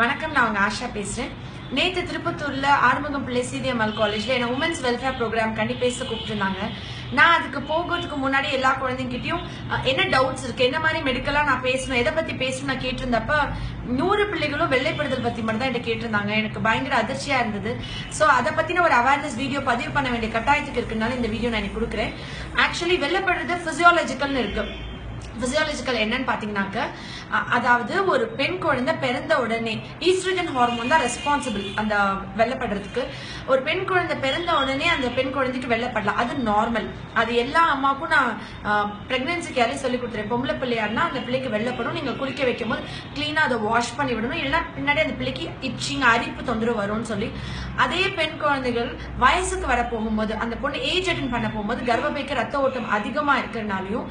வணக்கம், நான் உங்க ஆஷா பேசுறேன். நேற்று திருப்பத்தூர்ல ஆறுமுகம் பிள்ளை சிடிஎம்எல் காலேஜ்ல என்ன உமன்ஸ் வெல்ஃபேர் ப்ரோக்ராம் கண்டி பேச கூப்பிட்டுருந்தாங்க. நான் அதுக்கு போகிறதுக்கு முன்னாடி எல்லா குழந்தைங்கிட்டையும் என்ன டவுட்ஸ் இருக்கு, என்ன மாதிரி மெடிக்கலா நான் பேசணும், எதை பத்தி பேசணும் நான் கேட்டிருந்தப்ப 100 பிள்ளைகளும் வெள்ளைப்படுதல் பத்தி மட்டும் தான் என்கிட்ட கேட்டிருந்தாங்க. எனக்கு பயங்கர அதிர்ச்சியா இருந்தது. ஸோ அதை பத்தின ஒரு அவேர்னஸ் வீடியோ பதிவு பண்ண வேண்டிய கட்டாயத்துக்கு இருக்குனால இந்த வீடியோ நான் எனக்கு கொடுக்குறேன். ஆக்சுவலி வெள்ளைப்படுறது பிசியாலஜிக்கல்னு இருக்கு. பிசியாலஜிக்கல் என்னன்னு பாத்தீங்கன்னாக்க, அதாவது ஒரு பெண் குழந்தை பிறந்த உடனே ஈஸ்ட்ரோஜன் ஹார்மோன் தான் ரெஸ்பான்சிபிள் அந்த வெள்ளைப்படுறதுக்கு. ஒரு பெண் குழந்தை பிறந்த உடனே அந்த பெண் குழந்தைக்கு வெள்ளைப்படலாம், அது நார்மல். அது எல்லா அம்மாவுக்கும் நான் பிரெக்னன்சிக்கு யாரையும் சொல்லி கொடுத்துறேன். பொம்பளை பிள்ளையாருன்னா அந்த பிள்ளைக்கு வெள்ளைப்படும். நீங்க குளிக்க வைக்கும் போது கிளீனா அதை வாஷ் பண்ணி விடணும், இல்லைன்னா பின்னாடி அந்த பிள்ளைக்கு இச்சிங் அரிப்பு தொந்தரவு வரும்னு சொல்லி. அதே பெண் குழந்தைகள் வயசுக்கு வர போகும்போது, அந்த பொண்ணு ஏஜ் அட்டன் பண்ண போகும்போது கர்ப்பப்பைக்கு ரத்த ஓட்டம் அதிகமா இருக்கிறதுனாலையும்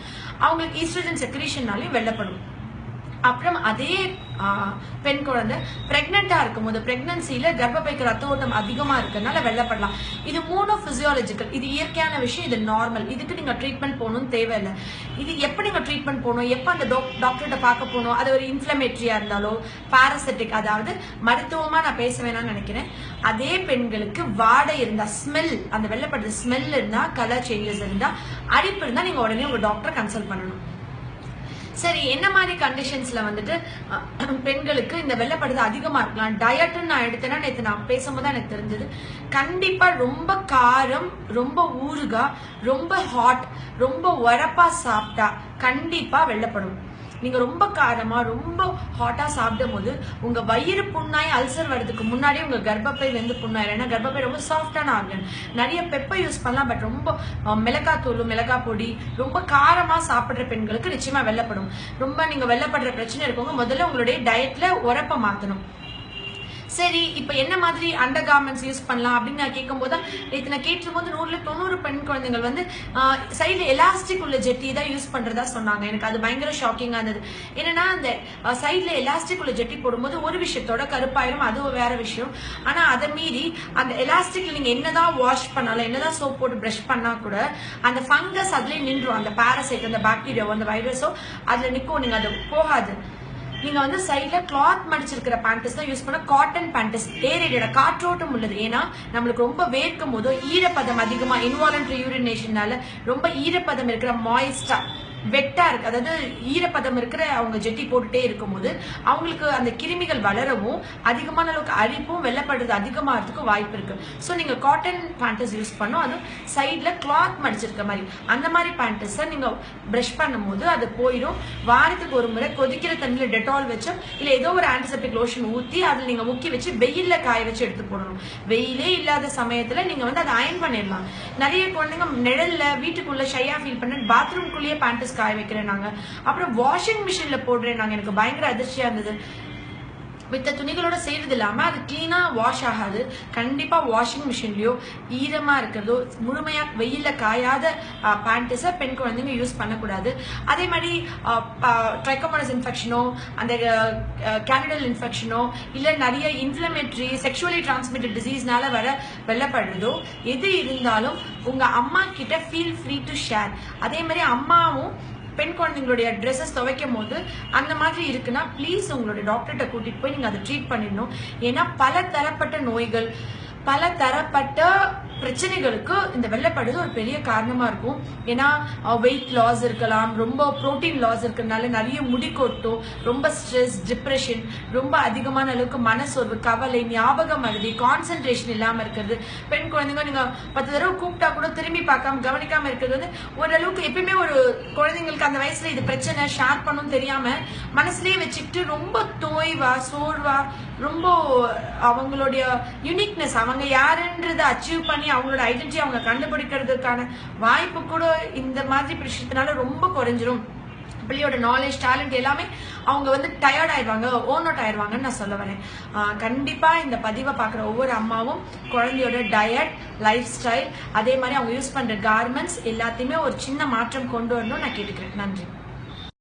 அவங்களுக்கு ஈஸ்ட்ரோஜன் செக்ரீஷன்னாலையும் வெள்ளைப்படும். அப்புறம் அதே பெண் குழந்தை பிரெக்னெண்டா இருக்கும் போது, பிரெக்னன்சில கர்ப்பப்பைக்கு ரத்த ஓட்டம் அதிகமா இருக்கிறதுனால வெள்ளைப்படலாம். இது 3 பிசியாலஜிக்கல். இது இயற்கையான விஷயம், இது நார்மல். இதுக்கு நீங்க ட்ரீட்மெண்ட் போகணும்னு தேவையில்லை. இது எப்ப நீங்க ட்ரீட்மெண்ட் போகணும், எப்ப அந்த டாக்டர்கிட்ட பார்க்க போகணும், அது ஒரு இன்ஃபிளமேட்டரியா இருந்தாலோ பாராசிட்டிக், அதாவது மருத்துவமா நான் பேச வேணாம்னு நினைக்கிறேன். அதே பெண்களுக்கு வாடை இருந்தா, ஸ்மெல், அந்த வெள்ளைப்படுற ஸ்மெல் இருந்தா, கலர் சேஞ்சஸ் இருந்தா, அரிப்பு இருந்தா நீங்க உடனே உங்க டாக்டரை கன்சல்ட் பண்ணணும். சரி, என்ன மாதிரி கண்டிஷன்ஸ்ல வந்துட்டு பெண்களுக்கு இந்த வெள்ளைப்படுது அதிகமா இருக்கலாம்? டயட்னு நான் எடுத்தேன்னா, நேற்று நான் பேசும்போது எனக்கு தெரிஞ்சது, கண்டிப்பா ரொம்ப காரம், ரொம்ப ஊறுகாய், ரொம்ப ஹாட், ரொம்ப உரப்பா சாப்பிட்டா கண்டிப்பா வெள்ளைப்படும். நீங்க ரொம்ப காரமா ரொம்ப ஹாட்டா சாப்பிடும் போது உங்க வயிறு புண்ணாய் அல்சர் வர்றதுக்கு முன்னாடியே உங்க கர்ப்பப்பை வந்து புண்ணாயிரும். ஏன்னா கர்ப்பப்பை ரொம்ப சாஃப்டான ஆர்கன். நிறைய பெப்பர் யூஸ் பண்ணலாம், பட் ரொம்ப மிளகாத்தூள், மிளகாய் பொடி, ரொம்ப காரமா சாப்பிடுற பெண்களுக்கு நிச்சயமா வெள்ளைப்படும். ரொம்ப நீங்க வெள்ளைப்படுற பிரச்சனை இருக்கவங்க முதல்ல உங்களுடைய டயட்ல உரப்ப மாத்தணும். சரி, இப்ப என்ன மாதிரி அண்டர் கார்மெண்ட்ஸ் யூஸ் பண்ணலாம் அப்படின்னு நான் கேட்கும் போது, நேற்று நான் கேட்டும் போது 190 பெண் குழந்தைகள் வந்து சைட்ல எலாஸ்டிக் உள்ள ஜெட்டி தான் யூஸ் பண்றதா சொன்னாங்க. எனக்கு அது பயங்கர ஷாக்கிங்கா இருந்தது. என்னன்னா, அந்த சைட்ல எலாஸ்டிக் உள்ள ஜெட்டி போடும்போது ஒரு விஷயத்தோட கருப்பாயிரும், அது வேற விஷயம். ஆனா அதை மீறி அந்த எலாஸ்டிக்ல நீங்க என்னதான் வாஷ் பண்ணாலும், என்னதான் சோப் போட்டு பிரஷ் பண்ணா கூட அந்த ஃபங்கஸ் அதுலயே நின்றும். அந்த பாராசைட், அந்த பாக்டீரியாவோ அந்த வைரஸோ அதுல நிற்கும், நீங்க அது போகாது. நீங்க வந்து சைட்ல கிளாத் மடிச்சிருக்கிற பேண்டஸ் தான் யூஸ் பண்ண. காட்டன் பேண்டஸ் ஏரேட்டட், காற்றோட்டம் உள்ளது. ஏன்னா நம்மளுக்கு ரொம்ப வேர்க்கும் போதோ ஈரப்பதம் அதிகமா, இன்வாலன்டரி யூரினேஷனால ரொம்ப ஈரப்பதம் இருக்கிற மாய்ஸ்டா வெட்டா இருக்கு, அதாவது ஈரப்பதம் இருக்கிற அவங்க ஜெட்டி போட்டுட்டே இருக்கும் போது அவங்களுக்கு அந்த கிருமிகள் வளரவும், அதிகமான அளவுக்கு அரிப்பும் வெள்ளைப்படுறது அதிகமாகிறதுக்கும் வாய்ப்பு இருக்கு. ஸோ நீங்க காட்டன் பேண்டஸ் யூஸ் பண்ணும், அதுவும் சைட்ல கிளாத் மடிச்சிருக்க மாதிரி. அந்த மாதிரி பேண்டஸை நீங்க பிரஷ் பண்ணும் போது அது போயிடும். வாரத்துக்கு ஒரு முறை கொதிக்கிற தண்ணியில டெட்டால் வச்சு, இல்ல ஏதோ ஒரு ஆன்டிசெப்டிக் லோஷன் ஊத்தி அதுல நீங்க முக்கி வச்சு வெயில்ல காய வச்சு எடுத்து போடணும். வெயிலே இல்லாத சமயத்துல நீங்க வந்து அதை அயன் பண்ணிடலாம். நிறைய குழந்தைங்க நிழல்ல வீட்டுக்குள்ள ஷையா ஃபீல் பண்ண பாத்ரூம்குள்ளேயே பேண்டஸ் காய வைக்கிறேன் நாங்க. அப்புறம் வாஷிங் மிஷின்ல போடுறேன் நாங்க. எனக்கு பயங்கர அதிர்ச்சியா இருந்தது. மித்த துணிகளோட செய்யறது இல்லாம அது கிளீனா வாஷ் ஆகாது. கண்டிப்பா வாஷிங் மிஷின்லயோ ஈரமா இருக்கிறதோ முழுமையா வெயில காயாத பேண்டஸை பெண் குழந்தைங்க யூஸ் பண்ணக்கூடாது. அதே மாதிரி ட்ரைகோமோனஸ் இன்ஃபெக்ஷனோ, அந்த கேனிடல் இன்ஃபெக்ஷனோ, இல்ல நிறைய இன்ஃபிளமேட்டரி செக்ஷுவலி டிரான்ஸ்மிட்டட் டிசீஸ்னால வர வெள்ளைப்படுறதோ எது இருந்தாலும் உங்க அம்மா கிட்ட ஃபீல் ஃப்ரீ டு ஷேர். அதே மாதிரி அம்மாவும் பெண் குழந்தைங்களுடைய ட்ரெஸ்ஸஸ் துவைக்கும் போது அந்த மாதிரி இருக்குன்னா ப்ளீஸ் உங்களுடைய டாக்டர்கிட்ட கூட்டிட்டு போய் நீங்க அதை ட்ரீட் பண்ணிடணும். ஏன்னா பல தரப்பட்ட நோய்கள், பல தரப்பட்ட பிரச்சனைகளுக்கு இந்த வெள்ளைப்படுது ஒரு பெரிய காரணமா இருக்கும். ஏன்னா வெயிட் லாஸ் இருக்கலாம், ரொம்ப புரோட்டீன் லாஸ் இருக்கிறதுனால நிறைய முடி கொட்டும், ரொம்ப ஸ்ட்ரெஸ், டிப்ரெஷன், ரொம்ப அதிகமான அளவுக்கு மனசோர்வு, கவலை, ஞாபகம் மறதி, கான்சென்ட்ரேஷன் இல்லாம இருக்கிறது. பெண் குழந்தைங்க நீங்க 10 தடவை கூப்பிட்டா கூட திரும்பி பார்க்காம கவனிக்காம இருக்கிறது வந்து ஓரளவுக்கு எப்பயுமே ஒரு குழந்தைங்களுக்கு அந்த வயசுல இது பிரச்சனை ஷேர் பண்ணணும் தெரியாம மனசுலயே வச்சுக்கிட்டு ரொம்ப தோய்வா, சோர்வா, ரொம்ப அவங்களுடைய யூனிக்னஸ், அவங்க யாருன்றதை அச்சீவ் பண்ணி அவங்களோட ஐடென்டிட்டி அவங்க கண்டுபிடிக்கிறதுக்கான வாய்ப்பு கூட இந்த மாதிரி விஷயத்தினால ரொம்ப குறைஞ்சிரும். பிள்ளையோட நாலேஜ், டேலண்ட் எல்லாமே அவங்க வந்து டயர்ட் ஆயிடுவாங்க, ஓன் அவுட் ஆயிடுவாங்கன்னு நான் சொல்ல வரேன். கண்டிப்பா இந்த பதிவை பார்க்குற ஒவ்வொரு அம்மாவும் குழந்தையோட டயட், லைஃப் ஸ்டைல், அதே மாதிரி அவங்க யூஸ் பண்ற கார்மெண்ட்ஸ் எல்லாத்தையுமே ஒரு சின்ன மாற்றம் கொண்டு வரணும்னு நான் கேட்டுக்கிறேன். நன்றி.